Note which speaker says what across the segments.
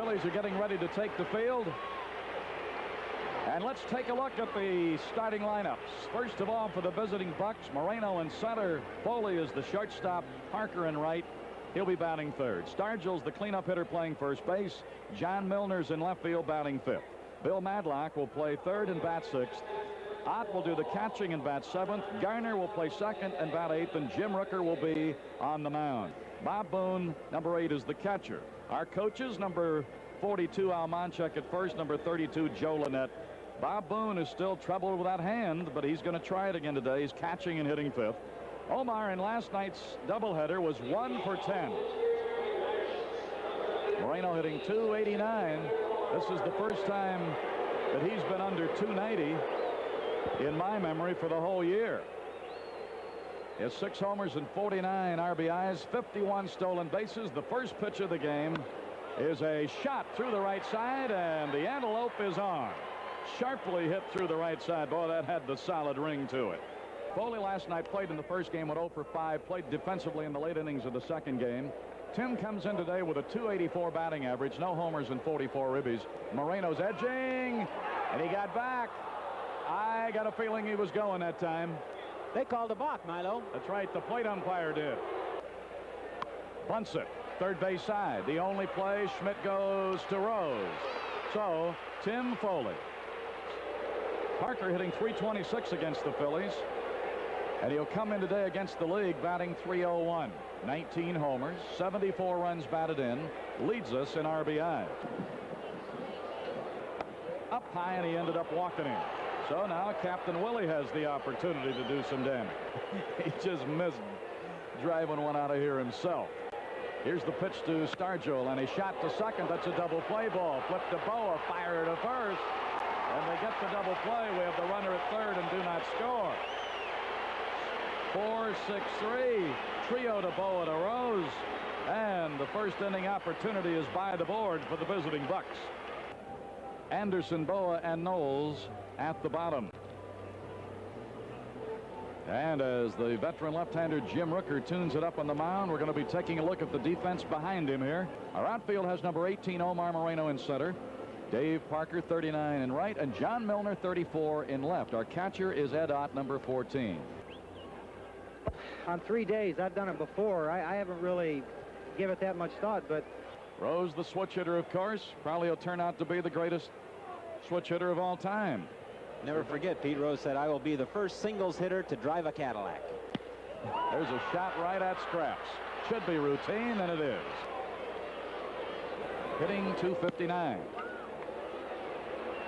Speaker 1: Phillies are getting ready to take the field. And let's take a look at the starting lineups. First of all, for the visiting Bucks, Moreno in center. Foley is the shortstop. Parker in right. He'll be batting third. Stargell's the cleanup hitter playing first base. John Milner's in left field batting fifth. Bill Madlock will play third and bat sixth. Ott will do the catching and bat seventh. Garner will play second and bat eighth. And Jim Rooker will be on the mound. Bob Boone, number 8, is the catcher. Our coaches, number 42, Al Monchek at first. Number 32, Joe Lynette. Bob Boone is still troubled with that hand, but he's going to try it again today. He's catching and hitting fifth. Omar in last night's doubleheader was 1 for 10. Moreno hitting .289. This is the first time that he's been under .290 in my memory for the whole year. He has 6 homers and 49 RBIs, 51 stolen bases. The first pitch of the game is a shot through the right side, and the antelope is on. Sharply hit through the right side. Boy, that had the solid ring to it. Foley last night played in the first game with 0 for 5, played defensively in the late innings of the second game. Tim comes in today with a .284 batting average, no homers and 44 ribbies. Moreno's edging, and he got back. I got a feeling he was going that time.
Speaker 2: They called a balk, Milo.
Speaker 1: That's right, the plate umpire did. Bunts it, third base side. The only play, Schmidt goes to Rose. So, Tim Foley. Parker hitting .326 against the Phillies. And he'll come in today against the league batting .301. 19 homers, 74 runs batted in, leads us in RBI. Up high, and he ended up walking in. So now Captain Willie has the opportunity to do some damage. He just missed driving one out of here himself. Here's the pitch to Stargell, and he shot to second. That's a double play ball. Flip to Bowa, fire to first. And they get the double play. We have the runner at third and do not score. 4-6-3. Trio to Bowa to Rose. And the first inning opportunity is by the board for the visiting Bucks. Anderson, Bowa, and Knowles at the bottom. And as the veteran left-hander Jim Rooker tunes it up on the mound, we're going to be taking a look at the defense behind him here. Our outfield has number 18, Omar Moreno, in center. Dave Parker, 39, in right, and John Milner, 34, in left. Our catcher is Ed Ott, number 14.
Speaker 3: On 3 days, I've done it before. I haven't really given it that much thought, but...
Speaker 1: Rose, the switch hitter, of course. Probably will turn out to be the greatest switch hitter of all time.
Speaker 2: Never forget, Pete Rose said, I will be the first singles hitter to drive a Cadillac.
Speaker 1: There's a shot right at Scraps. Should be routine, and it is. Hitting .259.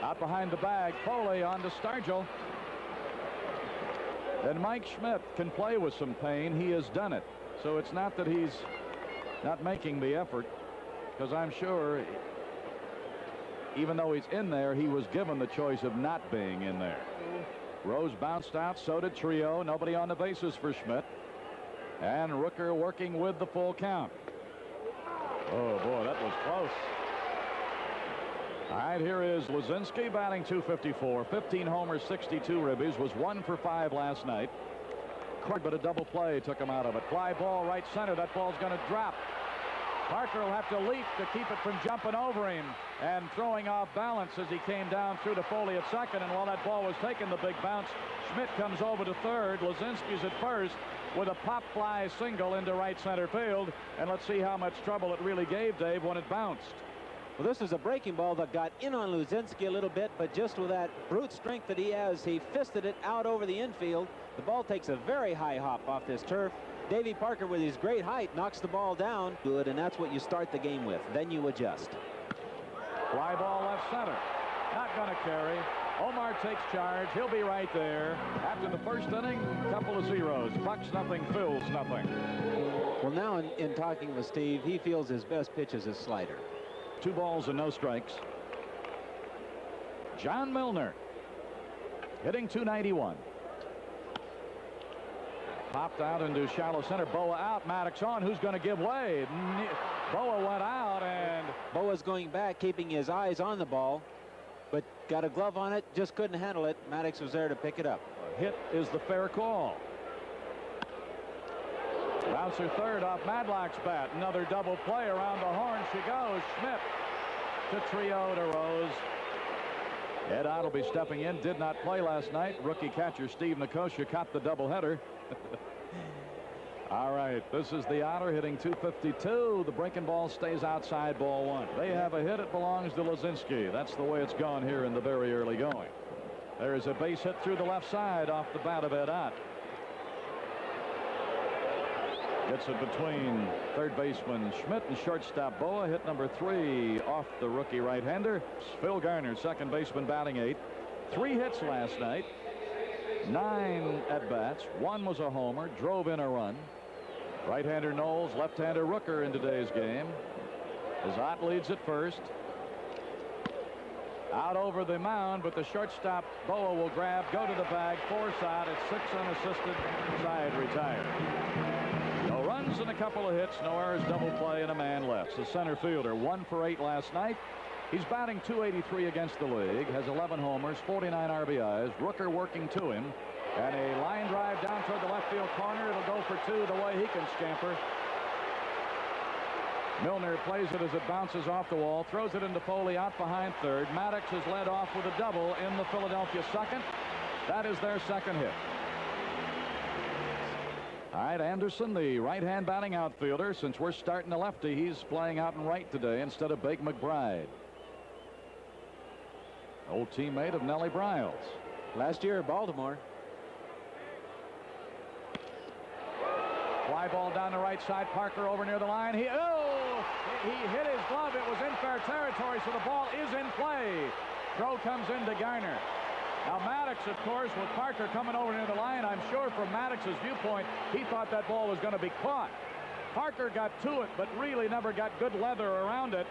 Speaker 1: Out behind the bag, Foley on to Stargell. And Mike Schmidt can play with some pain. He has done it. So it's not that he's not making the effort, because I'm sure, even though he's in there, he was given the choice of not being in there. Rose bounced out, so did Trillo. Nobody on the bases for Schmidt. And Rooker working with the full count. Oh, boy, that was close. All right, here is Luzinski batting .254, 15 homers, 62 ribbies, was 1 for 5 last night. But a double play took him out of it. Fly ball right center. That ball's going to drop. Parker will have to leap to keep it from jumping over him and throwing off balance as he came down through to Foley at second. And while that ball was taking the big bounce, Schmidt comes over to third. Luzinski's at first with a pop fly single into right center field. And let's see how much trouble it really gave Dave when it bounced.
Speaker 2: Well, this is a breaking ball that got in on Luzinski a little bit, but just with that brute strength that he has, he fisted it out over the infield. The ball takes a very high hop off this turf. Davy Parker, with his great height, knocks the ball down. Good, and that's what you start the game with. Then you adjust.
Speaker 1: Fly ball left center. Not going to carry. Omar takes charge. He'll be right there. After the first inning, couple of zeros. Bucks nothing, Phillies nothing.
Speaker 2: Well, now in talking with Steve, he feels his best pitch is his slider.
Speaker 1: 2 balls and no strikes. John Milner hitting .291. Popped out into shallow center. Bowa out. Maddox on. Who's going to give way? Bowa went out, and
Speaker 2: Bowa's going back, keeping his eyes on the ball, but got a glove on it, just couldn't handle it. Maddox was there to pick it up.
Speaker 1: A hit is the fair call. Bouncer third off Madlock's bat. Another double play around the horn. She goes. Schmidt to Trillo to Rose. Ed Ott will be stepping in. Did not play last night. Rookie catcher Steve Nicosia caught the doubleheader. All right, this is the Otter hitting .252. The breaking ball stays outside, ball one. They have a hit. It belongs to Luzinski. That's the way it's gone here in the very early going. There is a base hit through the left side off the bat of Ed Ott. Gets it between third baseman Schmidt and shortstop Bowa. Hit number 3 off the rookie right-hander. Phil Garner, second baseman, batting 8th. 3 hits last night. 9 at-bats. 1 was a homer. Drove in a run. Right-hander Knowles, left-hander Rooker in today's game. As Ott leads at first. Out over the mound, but the shortstop Bowa will grab, go to the bag, force out. It's 6 unassisted. Side retired. No runs and a couple of hits, no errors, double play, and a man left. The center fielder, 1 for 8 last night. He's batting .283 against the league, has 11 homers, 49 RBIs. Rooker working to him, and a line drive down toward the left field corner. It'll go for 2 the way he can scamper. Milner plays it as it bounces off the wall, throws it into Foley out behind third. Maddox is led off with a double in the Philadelphia second. That is their second hit. All right, Anderson, the right-hand batting outfielder. Since we're starting a lefty, he's playing out in right today instead of Big McBride. Old teammate of Nellie Bryles.
Speaker 2: Last year at Baltimore.
Speaker 1: Fly ball down the right side. Parker over near the line. He hit his glove. It was in fair territory, so the ball is in play. Throw comes into Garner. Now Maddox, of course, with Parker coming over near the line, I'm sure from Maddox's viewpoint, he thought that ball was going to be caught. Parker got to it, but really never got good leather around it.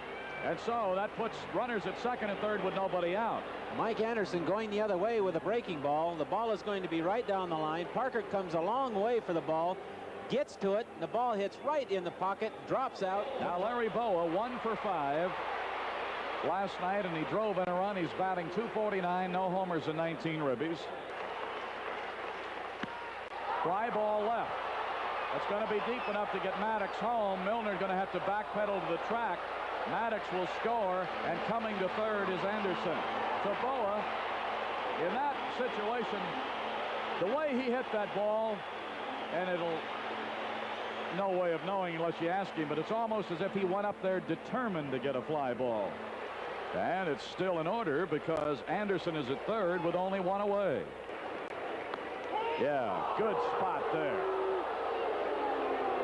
Speaker 1: And so that puts runners at second and third with nobody out.
Speaker 2: Mike Anderson going the other way with a breaking ball. The ball is going to be right down the line. Parker comes a long way for the ball, gets to it, and the ball hits right in the pocket, drops out.
Speaker 1: Now Larry Bowa, 1 for 5 last night, and he drove in a run. He's batting .249, no homers and 19 ribbies. Fly ball left. That's going to be deep enough to get Maddox home. Milner's going to have to backpedal to the track. Maddox will score, and coming to third is Anderson. So Bowa, in that situation, the way he hit that ball, and it'll no way of knowing unless you ask him, but it's almost as if he went up there determined to get a fly ball. And it's still in order because Anderson is at third with only 1 away. Yeah, good spot there.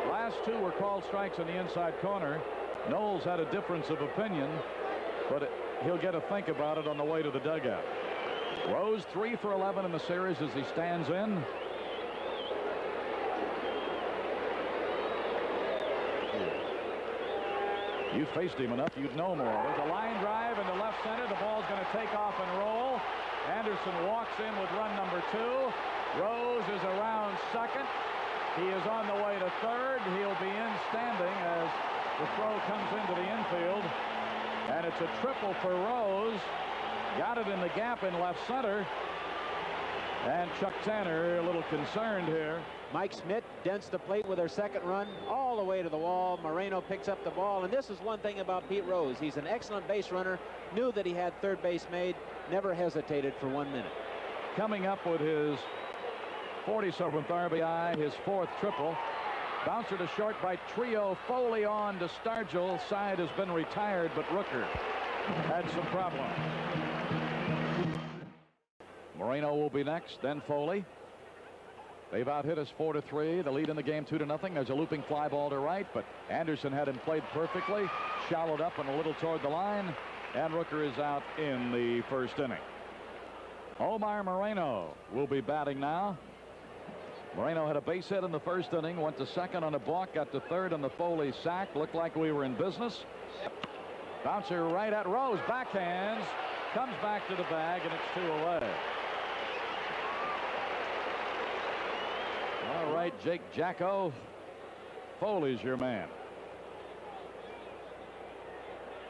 Speaker 1: Last 2 were called strikes in the inside corner. Knowles had a difference of opinion, but he'll get a think about it on the way to the dugout. Rose 3 for 11 in the series as he stands in. You faced him enough, you'd know more. There's a line drive into left center. The ball's going to take off and roll. Anderson walks in with run number 2. Rose is around second. He is on the way to third. He'll be in standing as the throw comes into the infield. And it's a triple for Rose. Got it in the gap in left center. And Chuck Tanner a little concerned here.
Speaker 2: Mike Schmidt dents the plate with their second run all the way to the wall. Moreno picks up the ball, and this is one thing about Pete Rose. He's an excellent base runner, knew that he had third base made, never hesitated for 1 minute.
Speaker 1: Coming up with his 47th RBI, his 4th triple. Bouncer to short by Trillo. Foley on to Stargell. Side has been retired, but Rooker had some problems. Moreno will be next, then Foley. They've out-hit us 4-3. The lead in the game 2-0. There's a looping fly ball to right, but Anderson had him played perfectly. Shallowed up and a little toward the line, and Rooker is out in the first inning. Omar Moreno will be batting now. Moreno had a base hit in the first inning, went to second on a balk, got to third on the Foley sack. Looked like we were in business. Bouncer right at Rose, backhands, comes back to the bag, and it's 2 away. All right, Jake Jacko, Foley's your man.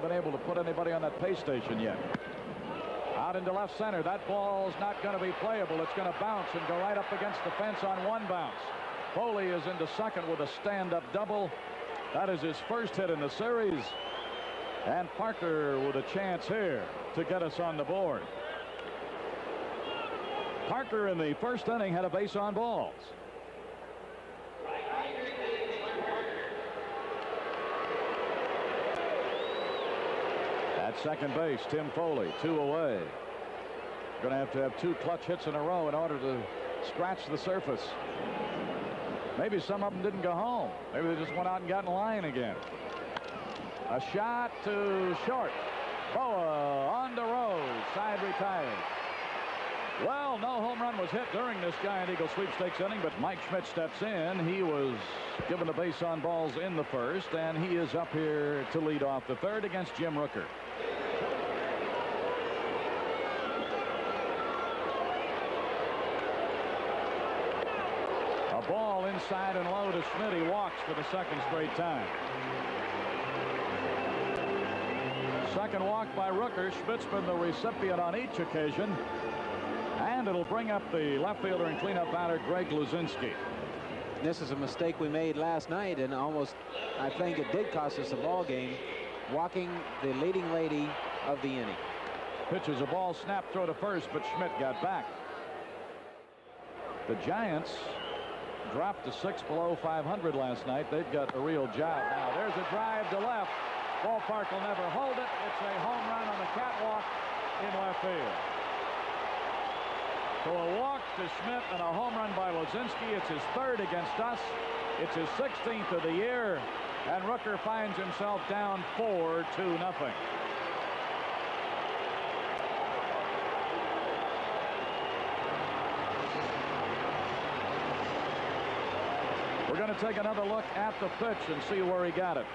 Speaker 1: Been able to put anybody on that pay station yet. Out into left center. That ball's not going to be playable. It's going to bounce and go right up against the fence on 1 bounce. Foley is into second with a stand-up double. That is his first hit in the series. And Parker with a chance here to get us on the board. Parker in the first inning had a base on balls. At second base, Tim Foley, 2 away. Going to have 2 clutch hits in a row in order to scratch the surface. Maybe some of them didn't go home. Maybe they just went out and got in line again. A shot to short. Bowa on the road. Side retired. Well, no home run was hit during this Giant Eagle sweepstakes inning, but Mike Schmidt steps in. He was given a base on balls in the first, and he is up here to lead off the third against Jim Rooker. A ball inside and low to Schmidt. He walks for the second straight time. Second walk by Rooker. Schmidt's been the recipient on each occasion. And it'll bring up the left fielder and cleanup batter, Greg Luzinski.
Speaker 2: This is a mistake we made last night, and almost, I think it did cost us a ball game, walking the leading lady of the inning.
Speaker 1: Pitches a ball, snap throw to first, but Schmidt got back. The Giants dropped to 6 below 500 last night. They've got a real job now. There's a drive to left. Ballpark will never hold it. It's a home run on the catwalk in left field. So a walk to Schmidt and a home run by Luzinski. It's his third against us. It's his 16th of the year. And Rooker finds himself down 4-0. We're going to take another look at the pitch and see where he got it.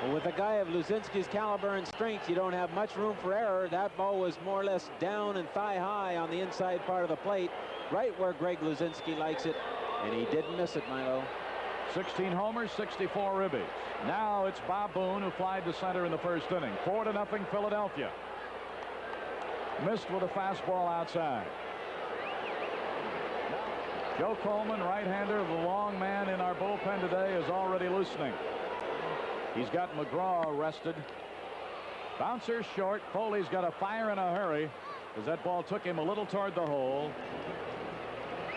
Speaker 2: Well, with a guy of Luzinski's caliber and strength, you don't have much room for error. That ball was more or less down and thigh high on the inside part of the plate, right where Greg Luzinski likes it, and he didn't miss it, Milo.
Speaker 1: 16 homers, 64 ribbies. Now it's Bob Boone who flied to center in the first inning. 4-0 Philadelphia. Missed with a fastball outside. Joe Coleman, right-hander, the long man in our bullpen today, is already loosening. He's got McGraw arrested. Bouncer short. Foley's got to fire in a hurry as that ball took him a little toward the hole.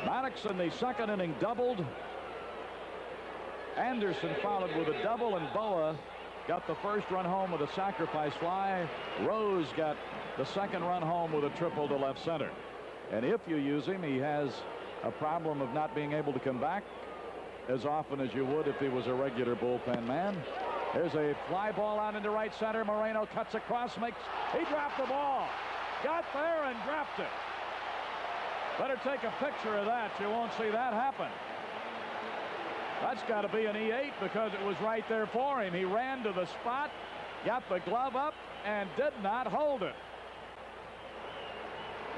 Speaker 1: Maddox in the second inning doubled. Anderson followed with a double, and Bowa got the first run home with a sacrifice fly. Rose got the second run home with a triple to left center. And if you use him, he has a problem of not being able to come back as often as you would if he was a regular bullpen man. There's a fly ball out into right center. Moreno cuts across, he dropped the ball. Got there and dropped it. Better take a picture of that. You won't see that happen. That's got to be an E8 because it was right there for him. He ran to the spot, got the glove up, and did not hold it.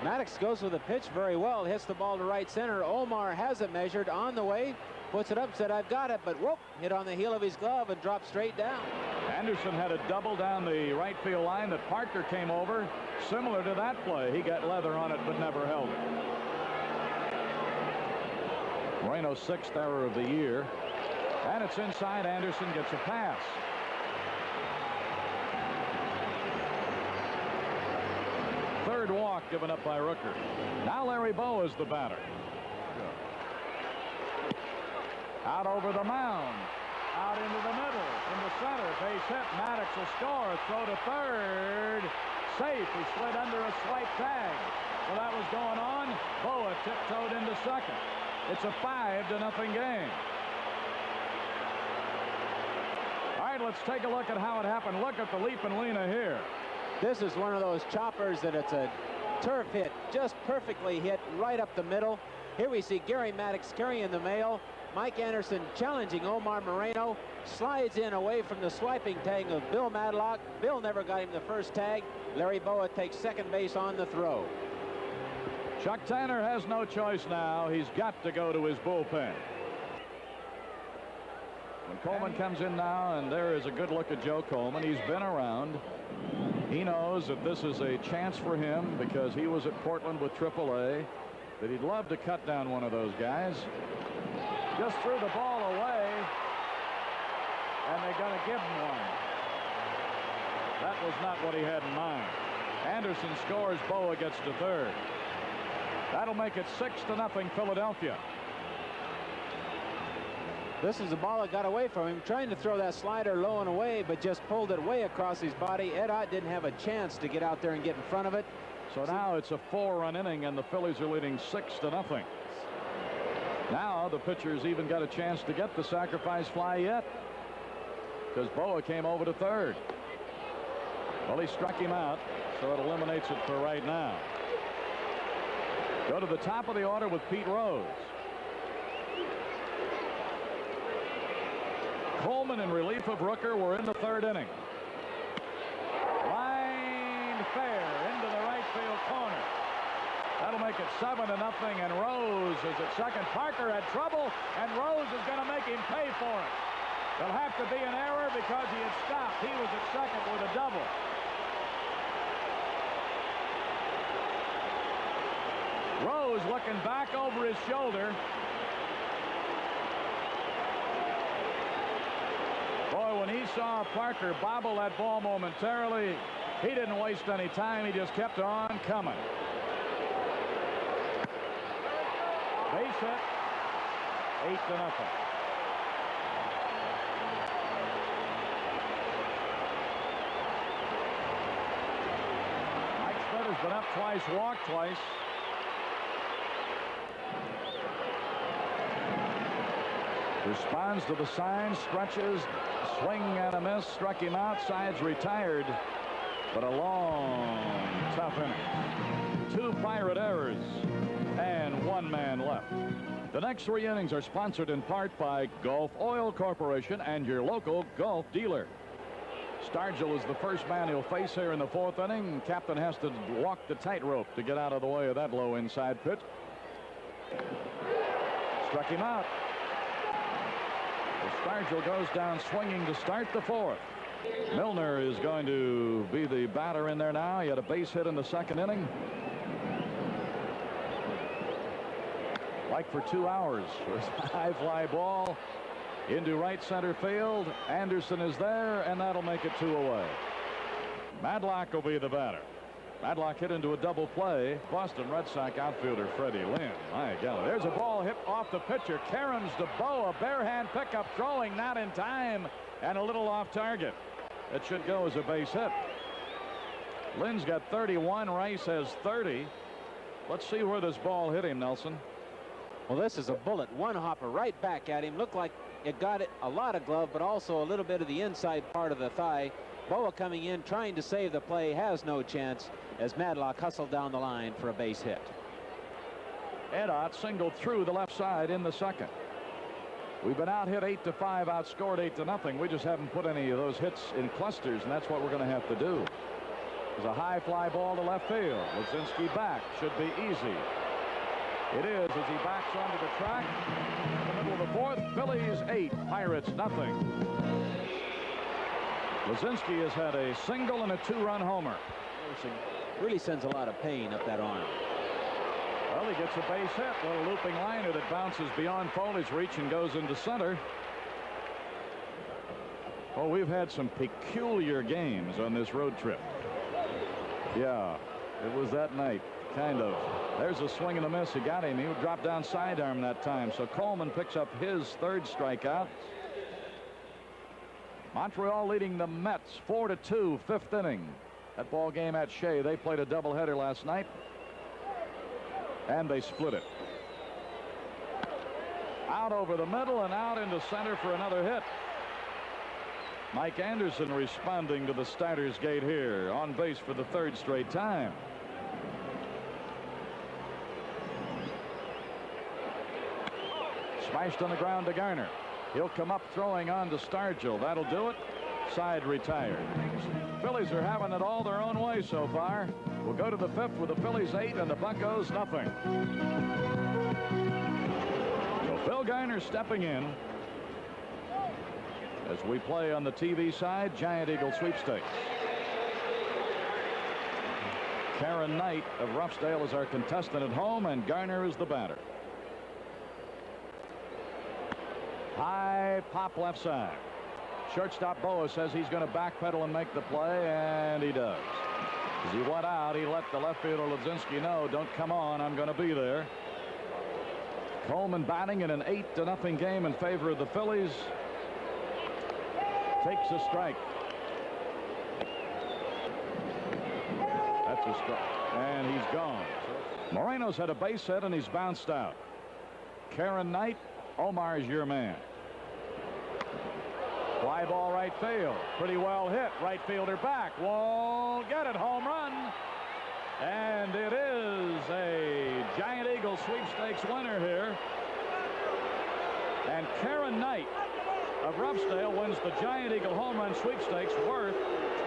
Speaker 2: Maddox goes with the pitch very well, hits the ball to right center. Omar has it measured on the way, puts it up, said, I've got it, but whoop, hit on the heel of his glove and dropped straight down.
Speaker 1: Anderson had a double down the right field line that Parker came over. Similar to that play. He got leather on it, but never held it. Moreno's 6th error of the year. And it's inside. Anderson gets a pass. Third walk given up by Rooker. Now Larry Bowa is the batter. Out over the mound. Out into the middle. Into center. Base hit. Maddox will score. Throw to third. Safe. He slid under a swipe tag. Well, that was going on. Bowa tiptoed into second. It's a 5-0 game. All right, let's take a look at how it happened. Look at the leap and Lena here.
Speaker 2: This is one of those choppers that it's a turf hit, just perfectly hit right up the middle. Here we see Gary Maddox carrying the mail. Mike Anderson challenging Omar Moreno. Slides in away from the swiping tag of Bill Madlock. Bill never got him the first tag. Larry Bowa takes second base on the throw.
Speaker 1: Chuck Tanner has no choice now. He's got to go to his bullpen. When Coleman comes in now, and there is a good look at Joe Coleman. He's been around. He knows that this is a chance for him because he was at Portland with AAA, that he'd love to cut down one of those guys. Just threw the ball away, and they're going to give him one. That was not what he had in mind. Anderson scores. Bowa gets to third. That'll make it 6-0 Philadelphia.
Speaker 2: This is the ball that got away from him, trying to throw that slider low and away, but just pulled it way across his body. Ed Ott didn't have a chance to get out there and get in front of it.
Speaker 1: So now it's a 4-run inning, and the Phillies are leading 6-0. Now the pitcher's even got a chance to get the sacrifice fly yet, because Bowa came over to third. Well, he struck him out, so it eliminates it for right now. Go to the top of the order with Pete Rose. Coleman in relief of Rooker. We're in the third inning. Line fair into the right field corner. That'll make it 7-0, and Rose is at second. Parker had trouble, and Rose is going to make him pay for it. There'll have to be an error because he had stopped. He was at second with a double. Rose looking back over his shoulder. Boy, when he saw Parker bobble that ball momentarily, he didn't waste any time. He just kept on coming. Base hit. 8-0. Mike Schmidt has been up twice, walked twice. Responds to the sign, stretches, swing and a miss, struck him out, sides retired, but a long, tough inning. 2 Pirate errors and 1 man left. The next 3 innings are sponsored in part by Gulf Oil Corporation and your local Gulf dealer. Stargell is the first man he'll face here in the 4th inning. Captain has to walk the tightrope to get out of the way of that low inside pitch. Struck him out. Stargell goes down swinging to start the 4th. Milner is going to be the batter in there now. He had a base hit in the 2nd inning. Like for 2 hours. High fly ball into right center field. Anderson is there, and that'll make it 2 away. Madlock will be the batter. Madlock hit into a double play. Boston Red Sox outfielder Freddie Lynn. My God, there's a ball hit off the pitcher. Caroms to Bowa. Bare hand pickup, throwing not in time, and a little off target. It should go as a base hit. Lynn's got 31. Rice has 30. Let's see where this ball hit him, Nelson.
Speaker 2: Well, this is a bullet. One hopper right back at him. Looked like it got it a lot of glove, but also a little bit of the inside part of the thigh. Bowa coming in, trying to save the play, has no chance as Madlock hustled down the line for a base hit.
Speaker 1: Ed Ott singled through the left side in the 2nd. We've been out hit 8-5, outscored 8-0. We just haven't put any of those hits in clusters, and that's what we're going to have to do. There's a high fly ball to left field. Luzinski back. Should be easy. It is as he backs onto the track. In the middle of the 4th, Phillies 8, Pirates nothing. Luzinski has had a single and a 2-run homer.
Speaker 2: Really sends a lot of pain up that arm.
Speaker 1: Well, he gets a base hit. A little looping liner that bounces beyond Foley's reach and goes into center. Oh, we've had some peculiar games on this road trip. Yeah, it was that night, kind of. There's a swing and a miss. He got him. He would drop down sidearm that time. So Coleman picks up his 3rd strikeout. Montreal leading the Mets 4-2, 5th inning. That ball game at Shea. They played a doubleheader last night, and they split it. Out over the middle and out into center for another hit. Mike Anderson responding to the starter's gate here, on base for the 3rd straight time. Smashed on the ground to Garner. He'll come up throwing on to Stargell. That'll do it. Side retired. Phillies are having it all their own way so far. We'll go to the 5th with the Phillies 8 and the Buccos nothing. So Phil Garner stepping in as we play on the TV side, Giant Eagle sweepstakes. Karen Knight of Roughdale is our contestant at home, and Garner is the batter. High pop left side. Shortstop Bowa says he's going to backpedal and make the play, and he does. As he went out, he let the left fielder Luzinski know, don't come on, I'm going to be there. Coleman batting in an 8-0 game in favor of the Phillies. Takes a strike. That's a strike. And he's gone. Moreno's had a base hit and he's bounced out. Karen Knight, Omar's your man. Fly ball right field. Pretty well hit. Right fielder back. Won't get it. Home run. And it is a Giant Eagle sweepstakes winner here. And Karen Knight of Roughdale wins the Giant Eagle home run sweepstakes worth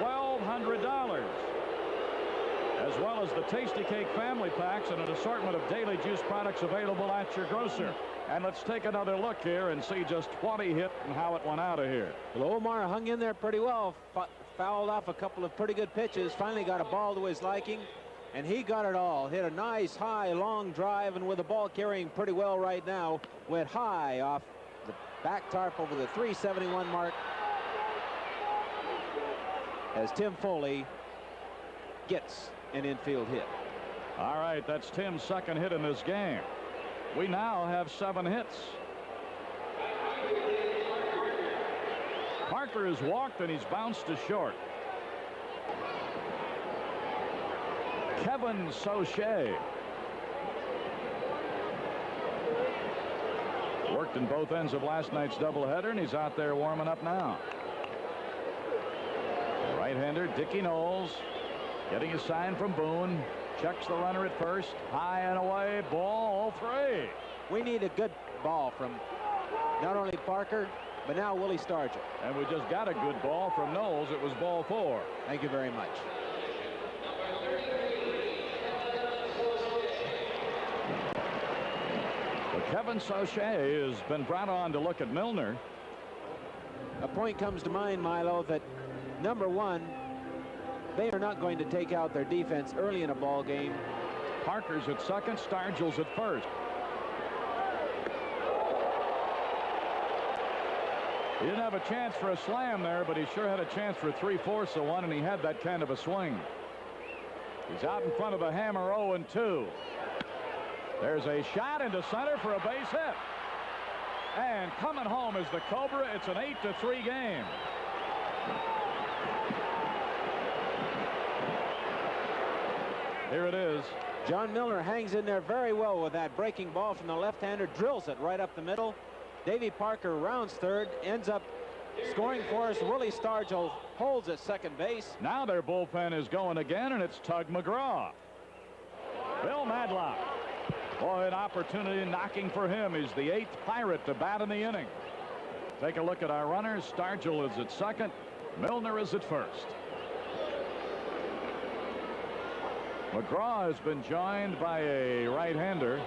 Speaker 1: $1,200. As well as the Tasty Cake family packs and an assortment of daily juice products available at your grocer. And let's take another look here and see just what he hit and how it went out of here.
Speaker 2: Well, Omar hung in there pretty well. Fouled off a couple of pretty good pitches. Finally got a ball to his liking. And he got it all. Hit a nice, high, long drive. And with the ball carrying pretty well right now, went high off the back tarp over the 371 mark. As Tim Foley gets an infield hit.
Speaker 1: All right, that's Tim's second hit in this game. We now have 7 hits. Parker has walked and he's bounced to short. Kevin Sauché worked in both ends of last night's doubleheader, and he's out there warming up now. Right-hander Dickie Knowles getting a sign from Boone. Checks the runner at first. High and away. Ball 3.
Speaker 2: We need a good ball from not only Parker, but now Willie Stargell.
Speaker 1: And we just got a good ball from Knowles. It was ball 4.
Speaker 2: Thank you very much.
Speaker 1: But Kevin Sauché has been brought on to look at Milner.
Speaker 2: A point comes to mind, Milo, that number one, they are not going to take out their defense early in a ball game.
Speaker 1: Parker's at second, Stargell's at first. He didn't have a chance for a slam there, but he sure had a chance for 3/4 of one, and he had that kind of a swing. He's out in front of the hammer 0-2. There's a shot into center for a base hit. And coming home is the Cobra. It's an 8-3 game. Here it is.
Speaker 2: John Milner hangs in there very well with that breaking ball from the left-hander, drills it right up the middle. Davy Parker rounds third, ends up scoring for us. Willie Stargell holds at second base.
Speaker 1: Now their bullpen is going again, and it's Tug McGraw. Bill Madlock. Boy, an opportunity knocking for him. He's the 8th Pirate to bat in the inning. Take a look at our runners. Stargell is at second. Milner is at first. McGraw has been joined by a right-hander.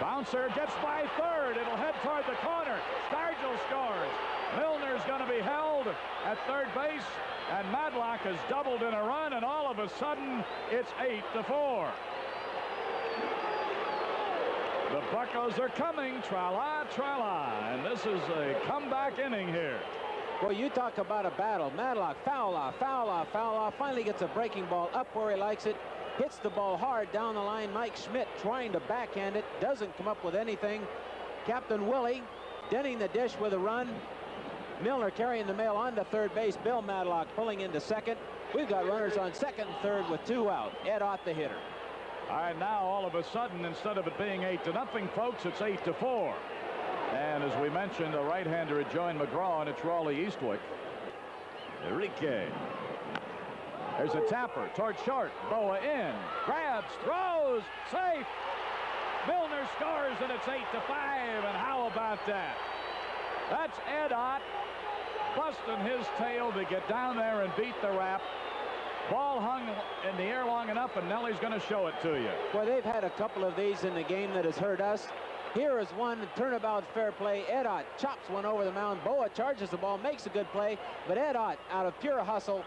Speaker 1: Bouncer gets by third. It'll head toward the corner. Stargell scores. Milner's going to be held at third base, and Madlock has doubled in a run, and all of a sudden it's 8-4. The Buccos are coming. Tra-la, tra-la, and this is a comeback inning here.
Speaker 2: Well, you talk about a battle. Madlock foul off, foul off, foul off. Finally gets a breaking ball up where he likes it. Hits the ball hard down the line. Mike Schmidt trying to backhand it. Doesn't come up with anything. Captain Willie denting the dish with a run. Milner carrying the mail on to third base. Bill Madlock pulling into second. We've got runners on second and third with 2 out. Ed Ott the hitter.
Speaker 1: All right, now all of a sudden, instead of it being 8-0, folks, it's 8-4. And as we mentioned, a right-hander had joined McGraw, and it's Raleigh Eastwick. Enrique. There's a tapper toward short. Bowa in. Grabs, throws, safe. Milner scores, and it's 8-5. And how about that? That's Ed Ott busting his tail to get down there and beat the wrap. Ball hung in the air long enough, and Nelly's going to show it to you.
Speaker 2: Well, they've had a couple of these in the game that has hurt us. Here is one turnabout fair play. Ed Ott chops one over the mound. Bowa charges the ball, makes a good play, but Ed Ott, out of pure hustle,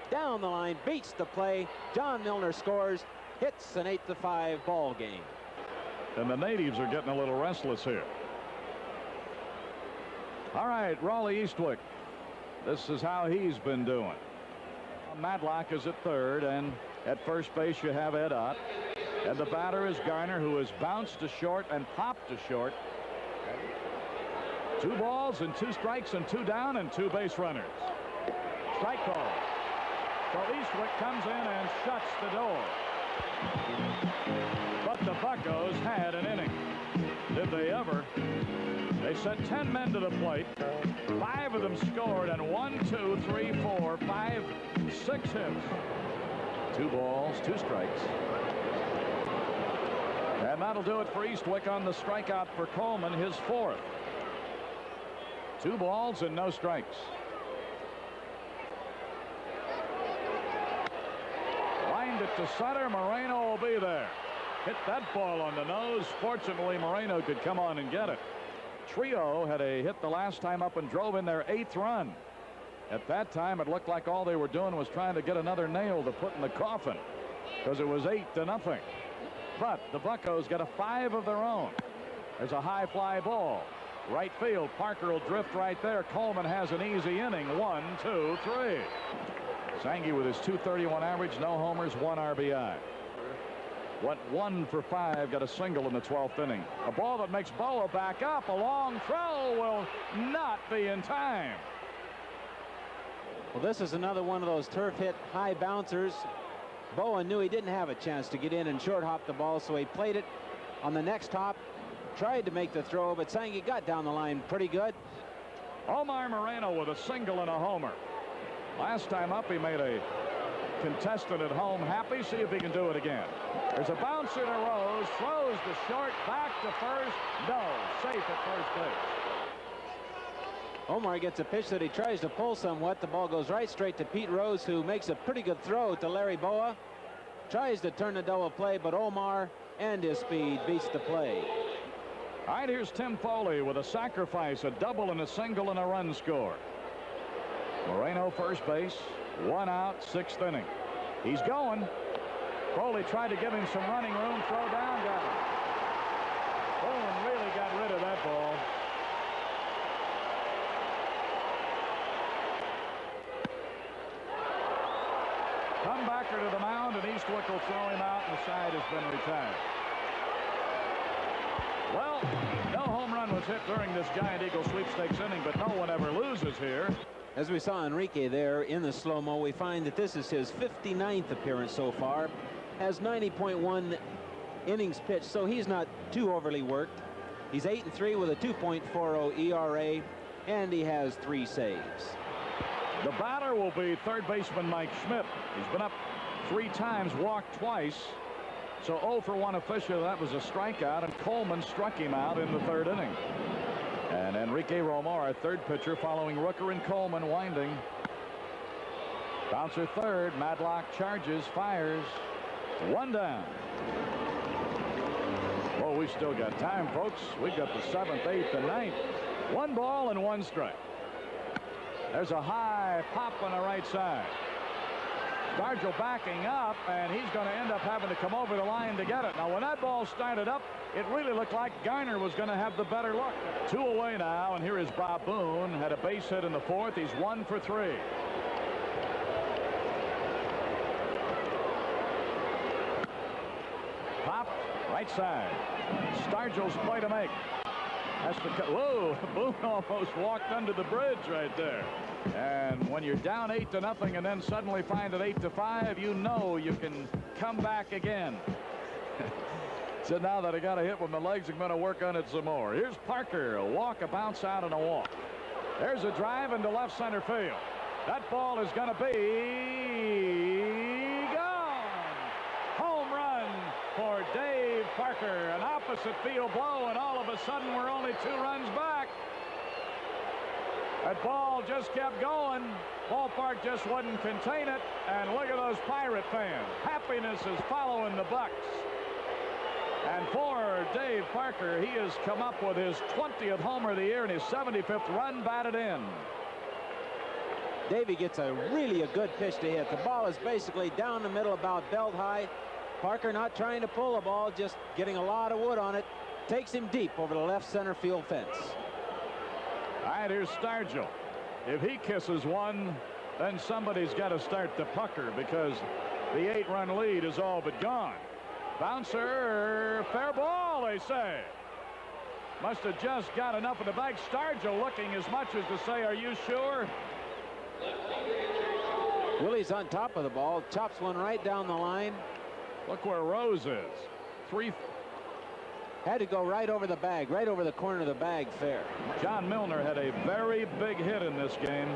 Speaker 2: down the line, beats the play. John Milner scores. Hits an 8-5 ball game.
Speaker 1: And the natives are getting a little restless here. All right, Raleigh Eastwick. This is how he's been doing. Madlock is at third, and at first base you have Ed Ott. And the batter is Garner, who has bounced to short and popped to short. 2 balls and 2 strikes and 2 down and 2 base runners. Strike call. So Eastwick comes in and shuts the door. But the Buccos had an inning. Did they ever? They sent 10 men to the plate. 5 of them scored, and 1, 2, 3, 4, 5, 6 hits. 2 balls, 2 strikes. And that'll do it for Eastwick on the strikeout for Coleman, his 4th. 2 balls and no strikes. Lined it to center. Moreno will be there. Hit that ball on the nose. Fortunately, Moreno could come on and get it. Trillo had a hit the last time up and drove in their 8th run. At that time, it looked like all they were doing was trying to get another nail to put in the coffin, because it was 8-0. But the Buccos got a 5 of their own. There's a high fly ball. Right field. Parker will drift right there. Coleman has an easy inning. 1, 2, 3. Sangy with his .231 average, no homers, 1 RBI. Went 1 for 5, got a single in the 12th inning. A ball that makes Bowa back up. A long throw will not be in time.
Speaker 2: Well, this is another one of those turf hit high bouncers. Bowa knew he didn't have a chance to get in and short hop the ball, so he played it on the next hop, tried to make the throw, but Sangy got down the line pretty good.
Speaker 1: Omar Moreno with a single and a homer. Last time up, he made a contestant at home happy. See if he can do it again. There's a bouncer to Rose, throws to short, back to first. No, safe at first base.
Speaker 2: Omar gets a pitch that he tries to pull somewhat. The ball goes right straight to Pete Rose, who makes a pretty good throw to Larry Bowa. Tries to turn the double play, but Omar and his speed beats the play.
Speaker 1: All right, here's Tim Foley with a sacrifice, a double and a single and a run score. Moreno first base, 1 out, 6th inning. He's going. Foley tried to give him some running room, throw down, got him. Boone really got rid of that ball. Comebacker to the mound, and Eastwick will throw him out, and the side has been retired. Well, no home run was hit during this Giant Eagle sweepstakes inning, but no one ever loses here.
Speaker 2: As we saw Enrique there in the slow-mo, we find that this is his 59th appearance so far. Has 90.1 innings pitched, so he's not too overly worked. He's 8-3 with a 2.40 ERA, and he has 3 saves.
Speaker 1: The batter will be third baseman Mike Schmidt. He's been up 3 times, walked twice. So 0 for 1 official. That was a strikeout, and Coleman struck him out in the 3rd inning. And Enrique Romo, our 3rd pitcher, following Rooker and Coleman, winding. Bouncer 3rd. Madlock charges, fires. 1 down. Oh, we still got time, folks. We got the 7th, 8th, and 9th. 1 ball and 1 strike. There's a high pop on the right side. Stargell backing up, and he's going to end up having to come over the line to get it. Now, when that ball started up, it really looked like Garner was going to have the better look. 2 away now, and here is Bob Boone. Had a base hit in the 4th. He's 1 for 3. Pop, right side. Stargell's play to make. That's the whoa, Boone almost walked under the bridge right there. And when you're down 8-0 and then suddenly find it 8-5, you know you can come back again. So now that I got a hit with my legs, I'm going to work on it some more. Here's Parker, a walk, a bounce out, and a walk. There's a drive into left center field. That ball is going to be gone. Home run for Dave Parker. An opposite field blow, and all of a sudden we're only 2 runs back. That ball just kept going. Ballpark just wouldn't contain it. And look at those Pirate fans. Happiness is following the Bucks. And for Dave Parker, he has come up with his 20th homer of the year and his 75th run batted in.
Speaker 2: Davey gets a good pitch to hit. The ball is basically down the middle, about belt high. Parker not trying to pull the ball, just getting a lot of wood on it. Takes him deep over the left center field fence.
Speaker 1: All right, here's Stargell. If he kisses one, then somebody's got to start to pucker because the 8-run lead is all but gone. Bouncer, fair ball, they say. Must have just got enough of the bag. Stargell looking as much as to say, are you sure?
Speaker 2: Willie's on top of the ball, chops one right down the line.
Speaker 1: Look where Rose is. 3.
Speaker 2: Had to go right over the bag, right over the corner of the bag, fair.
Speaker 1: John Milner had a very big hit in this game.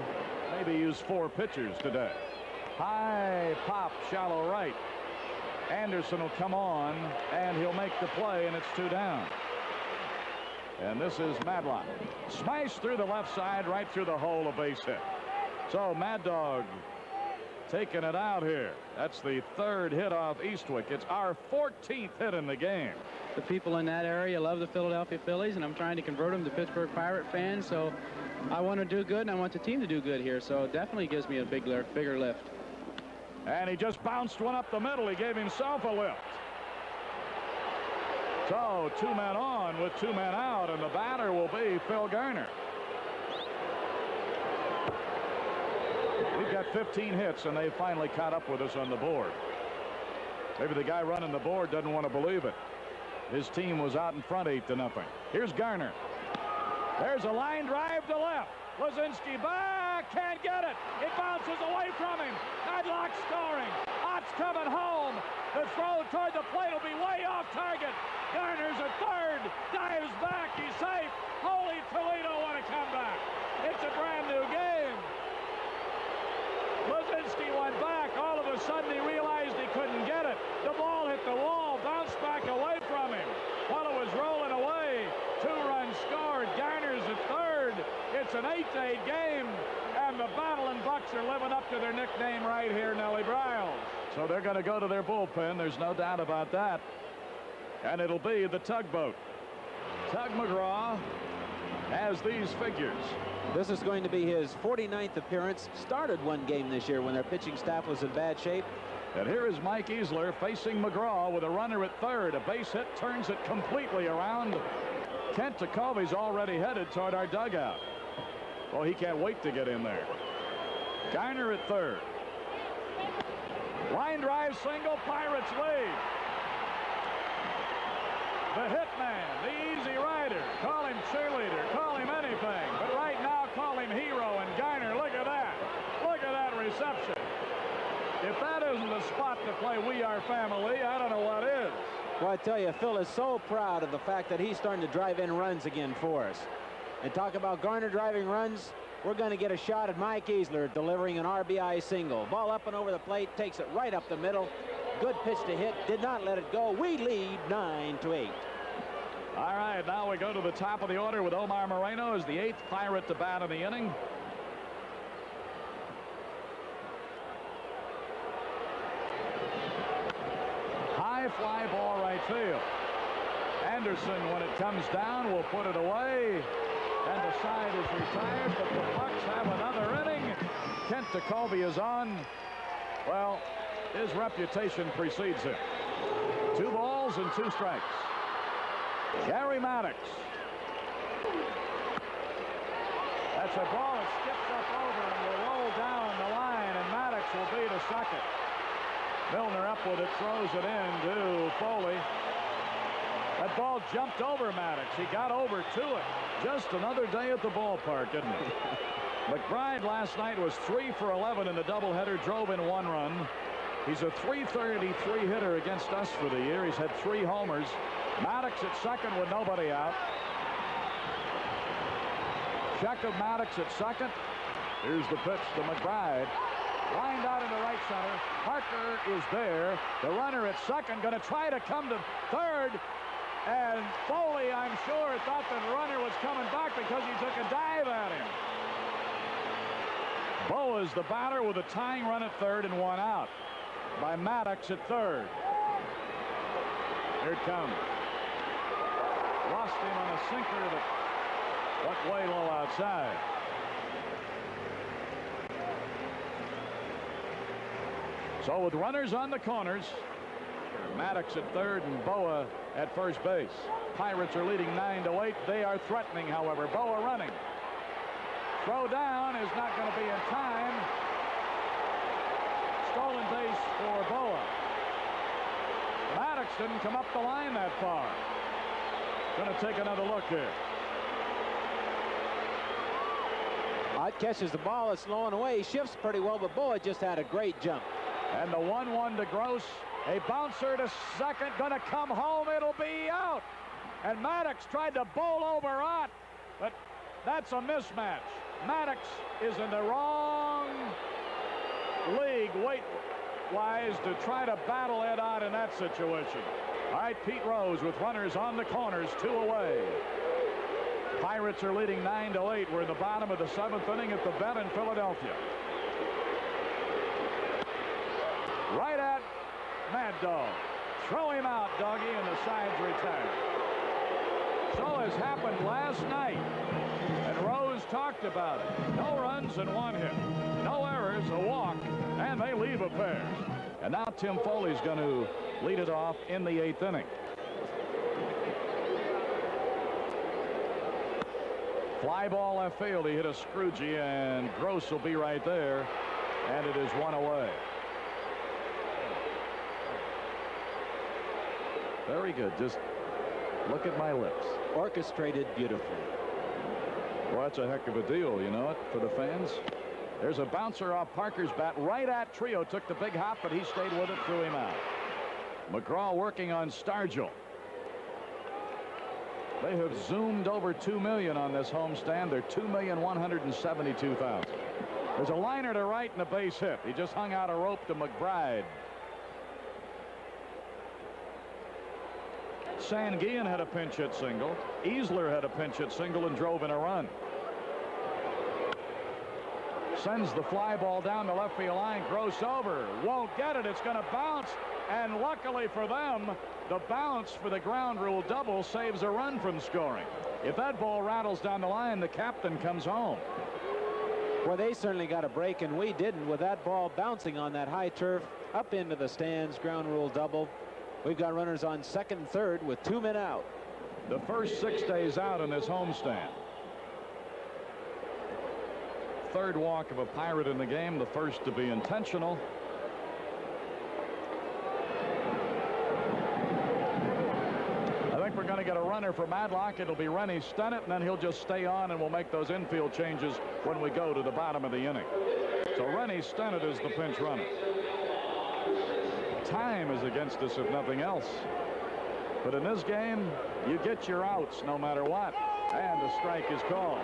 Speaker 1: Maybe used 4 pitchers today. High pop, shallow right. Anderson will come on, and he'll make the play, and it's 2 down. And this is Madlock. Smash through the left side, right through the hole, a base hit. So Mad Dog taking it out here. That's the 3rd hit off Eastwick. It's our 14th hit in the game.
Speaker 4: The people in that area love the Philadelphia Phillies, and I'm trying to convert them to Pittsburgh Pirate fans. So I want to do good, and I want the team to do good here. So it definitely gives me a bigger lift.
Speaker 1: And he just bounced one up the middle. He gave himself a lift. So 2 men on with 2 men out, and the batter will be Phil Garner. We've got 15 hits, and they finally caught up with us on the board. Maybe the guy running the board doesn't want to believe it. His team was out in front 8-0. Here's Garner. There's a line drive to left. Luzinski back, can't get it. It bounces away from him. Madlock scoring. Ott's coming home. The throw toward the plate will be way off target. Garner's at third. Dives back. He's safe. Holy Toledo, what a comeback. It's a brand new game. Luzinski went back. All of a sudden he realized he couldn't get it. The ball hit the wall, bounced back away from him. While it was rolling away, 2 runs scored. Garner's at third. It's an 8-8 game, and the Battling Bucks are living up to their nickname right here, Nellie Bryles. So they're going to go to their bullpen. There's no doubt about that. And it'll be the tugboat. Tug McGraw has these figures.
Speaker 2: This is going to be his 49th appearance. Started 1 game this year when their pitching staff was in bad shape.
Speaker 1: And here is Mike Easler facing McGraw with a runner at third. A base hit turns it completely around. Kent Tekulve's already headed toward our dugout. Well, he can't wait to get in there. Garner at third. Line drive single, Pirates lead. The hitman, the easy rider. Call him cheerleader, call him anything. But right now, call him hero. And Garner, look at that. Look at that reception. If that isn't the spot to play We Are Family, I don't know what is.
Speaker 2: Well, I tell you, Phil is so proud of the fact that he's starting to drive in runs again for us. And talk about Garner driving runs, we're going to get a shot at Mike Easler delivering an RBI single. Ball up and over the plate, takes it right up the middle. Good pitch to hit, did not let it go. We lead 9-8.
Speaker 1: All right, now we go to the top of the order with Omar Moreno as the 8th Pirate to bat in the inning. High fly ball right field. Anderson, when it comes down, will put it away. And the side is retired, but the Bucks have another inning. Kent Tekulve is on. Well, his reputation precedes him. 2 balls and 2 strikes. Gary Maddox. That's a ball that skips up over and will roll down the line, and Maddox will be to second. Milner up with it, throws it in to Foley. That ball jumped over Maddox. He got over to it. Just another day at the ballpark, isn't it? McBride last night was 3 for 11 in the doubleheader, drove in 1 run. He's a .333 hitter against us for the year. He's had 3 homers. Maddox at second with nobody out. Check of Maddox at second. Here's the pitch to McBride. Lined out into right center. Parker is there. The runner at second going to try to come to third. And Foley, I'm sure, thought the runner was coming back because he took a dive at him. Bowa is the batter with a tying run at third and 1 out by Maddox at third. Here it comes. Lost him on a sinker that went way low outside. So with runners on the corners, Maddox at third and Bowa at first base. Pirates are leading 9-8. They are threatening, however. Bowa running. Throw down is not going to be in time. Stolen base for Bowa. Maddox didn't come up the line that far. Going to take another look here.
Speaker 2: Ott catches the ball. It's slowing away. He shifts pretty well, but Bowa just had a great jump.
Speaker 1: And the 1-1 to Gross. A bouncer to second. Going to come home. It'll be out. And Maddox tried to bowl over Ott, but that's a mismatch. Maddox is in the wrong league weight-wise to try to battle Ed Ott in that situation. All right, Pete Rose with runners on the corners, 2 away. Pirates are leading 9-8. We're in the bottom of the 7th inning at the Bet in Philadelphia. Right at Mad Dog. Throw him out, Doggy, and the side's retired. So has happened last night, and Rose talked about it. No runs and 1 hit. No errors, a walk, and they leave a pair. And now Tim Foley's going to lead it off in the 8th inning. Fly ball left field. He hit a Scroogey, and Gross will be right there, and it is 1 away. Very good. Just look at my lips.
Speaker 2: Orchestrated beautifully.
Speaker 1: Well, that's a heck of a deal, you know it, for the fans. There's a bouncer off Parker's bat right at Trillo. Took the big hop, but he stayed with it, threw him out. McGraw working on Stargell. They have zoomed over 2 million on this homestand. They're 2,172,000. There's a liner to right and a base hit. He just hung out a rope to McBride. Sanguillen had a pinch hit single. Easler had a pinch hit single and drove in a run. Sends the fly ball down the left field line. Gross over. Won't get it. It's going to bounce. And luckily for them, the bounce for the ground rule double saves a run from scoring. If that ball rattles down the line, the captain comes home.
Speaker 2: Well, they certainly got a break, and we didn't with that ball bouncing on that high turf up into the stands. Ground rule double. We've got runners on second and third with 2 men out.
Speaker 1: The first 6 days out in this homestand. Third walk of a Pirate in the game, the first to be intentional. I think we're going to get a runner for Madlock. It'll be Rennie Stennett, and then he'll just stay on, and we'll make those infield changes when we go to the bottom of the inning. So Rennie Stennett is the pinch runner. Time is against us, if nothing else. But in this game, you get your outs no matter what, and the strike is called.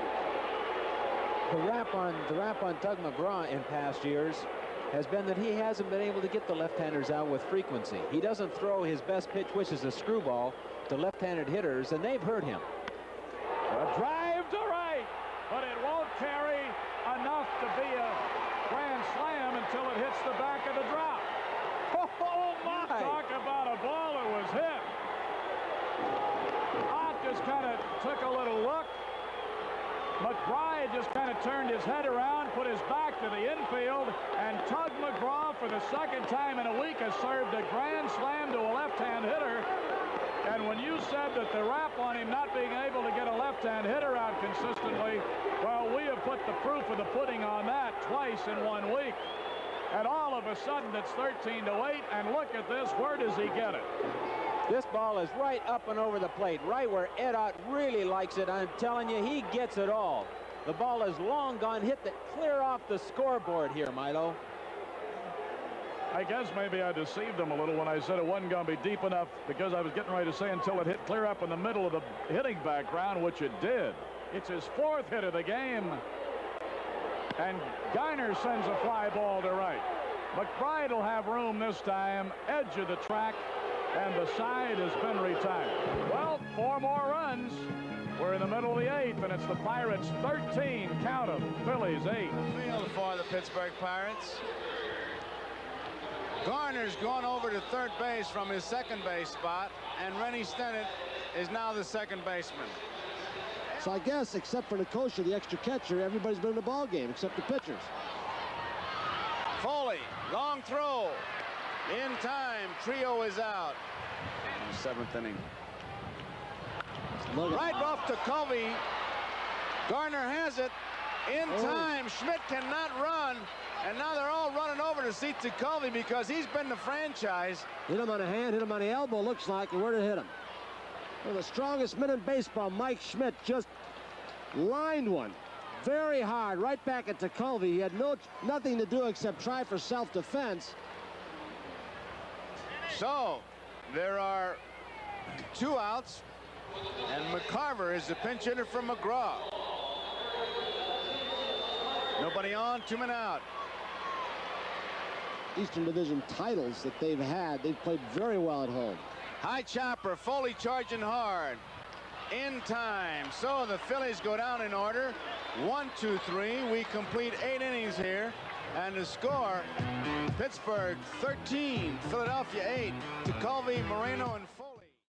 Speaker 2: The rap on Tug McGraw in past years has been that he hasn't been able to get the left-handers out with frequency. He doesn't throw his best pitch, which is a screwball, to left-handed hitters, and they've hurt him.
Speaker 1: A drive to right, but it won't carry enough to be a grand slam until it hits the back of the drop.
Speaker 2: Oh my!
Speaker 1: Talk about a ball that was hit. Ott just kind of took a little look. McBride just kind of turned his head around, put his back to the infield, and Tug McGraw for the second time in a week has served a grand slam to a left-hand hitter. And when you said that the rap on him not being able to get a left-hand hitter out consistently, well, we have put the proof of the pudding on that twice in 1 week. And all of a sudden it's 13-8, and look at this. Where does he get it?
Speaker 2: This ball is right up and over the plate, right where Ed Ott really likes it. I'm telling you, he gets it all. The ball is long gone, hit that clear off the scoreboard here, Milo.
Speaker 1: I guess maybe I deceived him a little when I said it wasn't going to be deep enough, because I was getting ready to say until it hit clear up in the middle of the hitting background, which it did. It's his 4th hit of the game. And Garner sends a fly ball to right. McBride will have room this time, edge of the track, and the side has been retired. Well, 4 more runs. We're in the middle of the 8th, and it's the Pirates 13, count them, Phillies 8.
Speaker 5: Field for the Pittsburgh Pirates. Garner's gone over to third base from his second base spot, and Rennie Stennett is now the second baseman.
Speaker 6: So I guess, except for Nicosia, the extra catcher, everybody's been in the ball game except the pitchers.
Speaker 5: Foley, long throw. In time, Trillo is out. 7th inning. Right off to Covey. Garner has it. In time, Schmidt cannot run. And now they're all running over to see Tekulve because he's been the franchise.
Speaker 6: Hit him on the hand, hit him on the elbow, looks like, and where did it hit him? One of the strongest men in baseball, Mike Schmidt, just lined one very hard right back at Tekulve. He had nothing to do except try for self-defense.
Speaker 5: So there are 2 outs, and McCarver is the pinch hitter for McGraw. Nobody on, 2 men out.
Speaker 6: Eastern Division titles that they've had, they've played very well at home.
Speaker 5: High chopper, Foley charging hard. In time. So the Phillies go down in order. 1, 2, 3. We complete 8 innings here. And the score, Pittsburgh 13, Philadelphia 8. Tekulve, Moreno, and